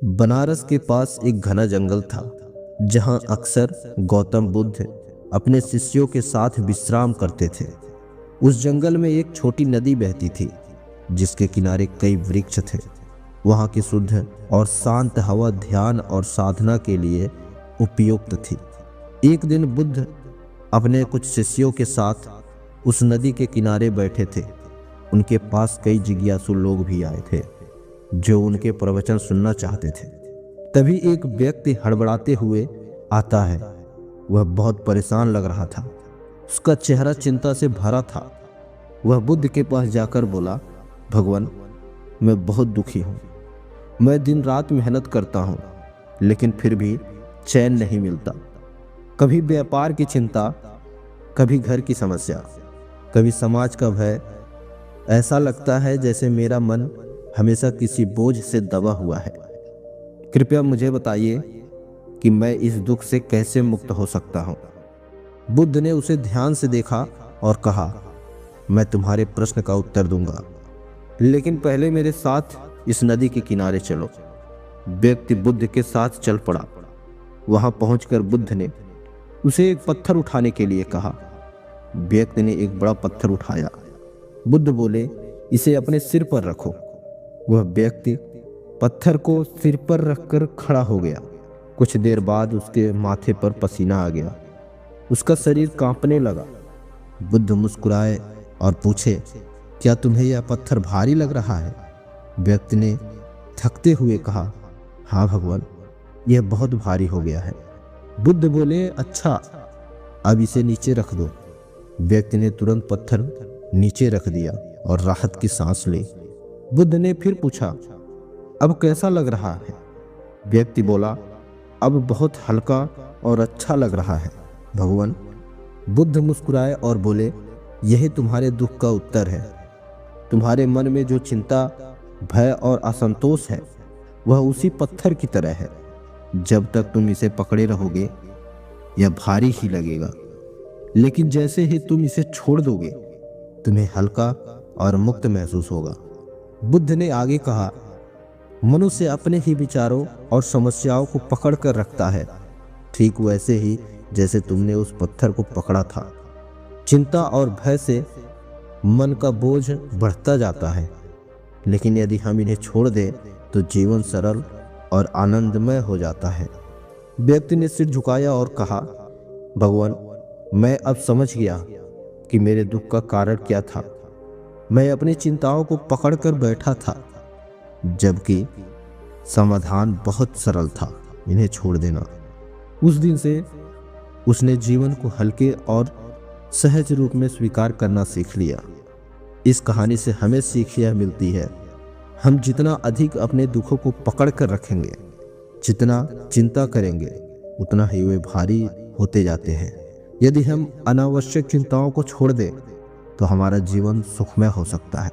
बनारस के पास एक घना जंगल था जहां अक्सर गौतम बुद्ध अपने शिष्यों के साथ विश्राम करते थे। उस जंगल में एक छोटी नदी बहती थी जिसके किनारे कई वृक्ष थे। वहां की शुद्ध और शांत हवा ध्यान और साधना के लिए उपयुक्त थी। एक दिन बुद्ध अपने कुछ शिष्यों के साथ उस नदी के किनारे बैठे थे। उनके पास कई जिज्ञासु लोग भी आए थे जो उनके प्रवचन सुनना चाहते थे। तभी एक व्यक्ति हड़बड़ाते हुए आता है। वह बहुत परेशान लग रहा था। उसका चेहरा चिंता से भरा था। वह बुद्ध के पास जाकर बोला, भगवान, मैं बहुत दुखी हूँ। मैं दिन रात मेहनत करता हूँ लेकिन फिर भी चैन नहीं मिलता। कभी व्यापार की चिंता, कभी घर की समस्या, कभी समाज का भय। ऐसा लगता है जैसे मेरा मन हमेशा किसी बोझ से दबा हुआ है। कृपया मुझे बताइए कि मैं इस दुख से कैसे मुक्त हो सकता हूँ। बुद्ध ने उसे ध्यान से देखा और कहा, मैं तुम्हारे प्रश्न का उत्तर दूंगा, लेकिन पहले मेरे साथ इस नदी के किनारे चलो। व्यक्ति बुद्ध के साथ चल पड़ा। वहां पहुंचकर बुद्ध ने उसे एक पत्थर उठाने के लिए कहा। व्यक्ति ने एक बड़ा पत्थर उठाया। बुद्ध बोले, इसे अपने सिर पर रखो। वह व्यक्ति पत्थर को सिर पर रखकर खड़ा हो गया। कुछ देर बाद उसके माथे पर पसीना आ गया। उसका शरीर कांपने लगा। बुद्ध मुस्कुराए और पूछे, क्या तुम्हें यह पत्थर भारी लग रहा है? व्यक्ति ने थकते हुए कहा, हाँ भगवान, यह बहुत भारी हो गया है। बुद्ध बोले, अच्छा, अब इसे नीचे रख दो। व्यक्ति ने तुरंत पत्थर नीचे रख दिया और राहत की सांस ली। बुद्ध ने फिर पूछा, अब कैसा लग रहा है? व्यक्ति बोला, अब बहुत हल्का और अच्छा लग रहा है भगवान। बुद्ध मुस्कुराए और बोले, यही तुम्हारे दुख का उत्तर है। तुम्हारे मन में जो चिंता, भय और असंतोष है वह उसी पत्थर की तरह है। जब तक तुम इसे पकड़े रहोगे यह भारी ही लगेगा, लेकिन जैसे ही तुम इसे छोड़ दोगे तुम्हें हल्का और मुक्त महसूस होगा। बुद्ध ने आगे कहा, मनुष्य अपने ही विचारों और समस्याओं को पकड़ कर रखता है, ठीक वैसे ही जैसे तुमने उस पत्थर को पकड़ा था। चिंता और भय से मन का बोझ बढ़ता जाता है, लेकिन यदि हम इन्हें छोड़ दें तो जीवन सरल और आनंदमय हो जाता है। व्यक्ति ने सिर झुकाया और कहा, भगवान, मैं अब समझ गया कि मेरे दुख का कारण क्या था। मैं अपनी चिंताओं को पकड़कर बैठा था, जबकि समाधान बहुत सरल था, इन्हें छोड़ देना। उस दिन से उसने जीवन को हल्के और सहज रूप में स्वीकार करना सीख लिया। इस कहानी से हमें सीख यह मिलती है, हम जितना अधिक अपने दुखों को पकड़ कर रखेंगे, जितना चिंता करेंगे, उतना ही वे भारी होते जाते हैं। यदि हम अनावश्यक चिंताओं को छोड़ दें तो हमारा जीवन सुखमय हो सकता है।